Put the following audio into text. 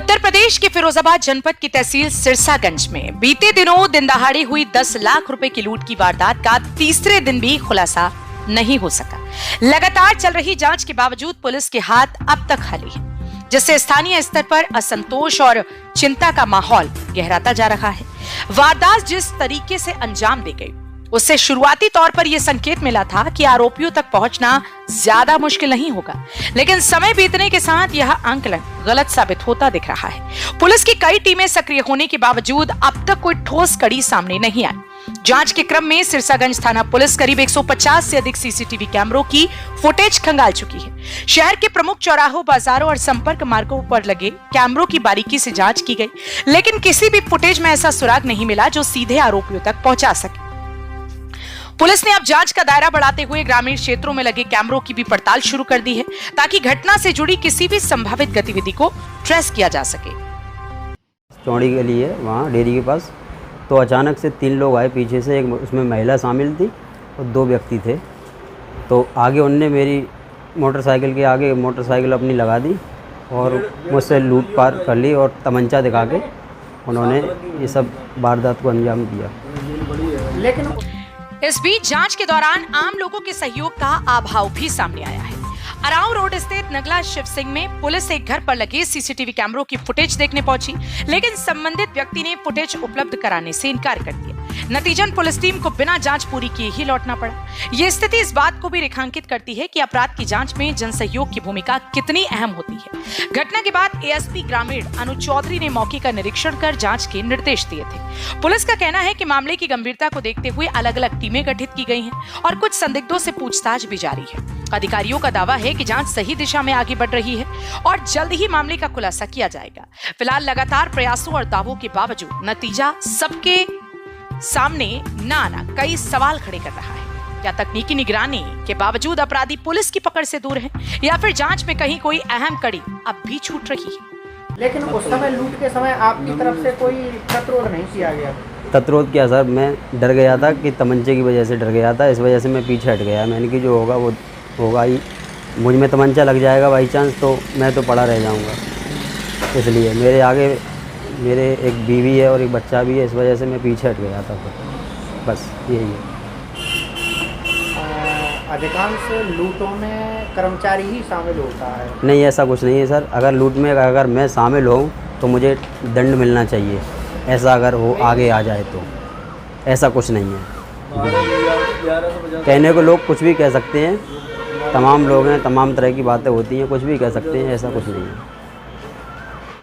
उत्तर प्रदेश के फिरोजाबाद जनपद की तहसील सिरसागंज में बीते दिनों दिन दहाड़े हुई 10 लाख रुपए की लूट की वारदात का तीसरे दिन भी खुलासा नहीं हो सका। लगातार चल रही जांच के बावजूद पुलिस के हाथ अब तक खाली है, जिससे स्थानीय स्तर पर असंतोष और चिंता का माहौल गहराता जा रहा है। वारदात जिस तरीके से अंजाम दी गई, उससे शुरुआती तौर पर यह संकेत मिला था कि आरोपियों तक पहुंचना ज्यादा मुश्किल नहीं होगा, लेकिन समय बीतने के साथ यह आंकलन गलत साबित होता दिख रहा है। पुलिस की कई टीमें सक्रिय होने के बावजूद अब तक कोई ठोस कड़ी सामने नहीं आई। जांच के क्रम में सिरसागंज थाना पुलिस करीब 150 से अधिक सीसीटीवी कैमरों की फुटेज खंगाल चुकी है। शहर के प्रमुख चौराहों, बाजारों और संपर्क मार्गों पर लगे कैमरों की बारीकी से जांच की गई, लेकिन किसी भी फुटेज में ऐसा सुराग नहीं मिला जो सीधे आरोपियों तक पहुंचा सके। पुलिस ने अब जांच का दायरा बढ़ाते हुए ग्रामीण क्षेत्रों में लगे कैमरों की भी पड़ताल शुरू कर दी है, ताकि घटना से जुड़ी किसी भी संभावित गतिविधि को ट्रेस किया जा सके। चौड़ी के लिए वहाँ डेयरी के पास तो अचानक से 3 लोग आए पीछे से, एक उसमें महिला शामिल थी और 2 व्यक्ति थे। तो आगे उनने मेरी मोटरसाइकिल के आगे मोटरसाइकिल अपनी लगा दी और मुझसे लूट पार कर ली और तमंचा दिखा के उन्होंने ये सब वारदात को अंजाम दिया। लेकिन इस बीच जांच के दौरान आम लोगों के सहयोग का अभाव भी सामने आया है। अराव रोड स्थित नगला शिव सिंह में पुलिस एक घर पर लगे सीसीटीवी कैमरों की फुटेज देखने पहुंची, लेकिन संबंधित व्यक्ति ने फुटेज उपलब्ध कराने से इनकार कर दिया। नतीजन पुलिस टीम को बिना जांच पूरी किए ही लौटना पड़ा। ये स्थिति इस बात को भी रेखांकित करती है कि अपराध की जांच में जनसहयोग की भूमिका कितनी अहम होती है। घटना के बाद एएसपी ग्रामीण अनुज चौधरी ने मौके का निरीक्षण कर जांच के निर्देश दिए थे। पुलिस का कहना है कि मामले की गंभीरता को देखते हुए अलग अलग टीमें गठित की गई हैं और कुछ संदिग्धों से पूछताछ भी जारी है। अधिकारियों का दावा है कि जांच सही दिशा में आगे बढ़ रही है और जल्द ही मामले का खुलासा किया जाएगा। फिलहाल लगातार प्रयासों और दावों के बावजूद नतीजा सबके सामने न आना कई सवाल खड़े कर रहा है। क्या तकनीकी निगरानी के बावजूद अपराधी पुलिस की पकड़ से दूर हैं, या फिर जांच में कहीं कोई अहम कड़ी अब भी छूट रही है? लेकिन उस समय लूट के समय आपकी तरफ से कोई प्रतिरोध नहीं किया गया? प्रतिरोध किया सर, मैं डर गया था कि तमंचे की वजह से डर गया था, इस वजह से मैं पीछे हट गया। मैंने कि जो होगा वो होगा ही, मुझ में तमंचा लग जाएगा बाई चांस तो मैं तो पड़ा रह जाऊंगा। इसलिए मेरे आगे मेरे एक बीवी है और एक बच्चा भी है, इस वजह से मैं पीछे हट गया था। बस यही है। अधिकांश लूटों में कर्मचारी ही शामिल होता है? नहीं, ऐसा कुछ नहीं है सर। अगर लूट में अगर मैं शामिल हूँ तो मुझे दंड मिलना चाहिए, ऐसा अगर वो आगे आ जाए तो। ऐसा कुछ नहीं है। कहने को लोग कुछ भी कह सकते हैं, तमाम लोग हैं, तमाम तरह की बातें होती हैं, कुछ भी कह सकते हैं, ऐसा कुछ नहीं है।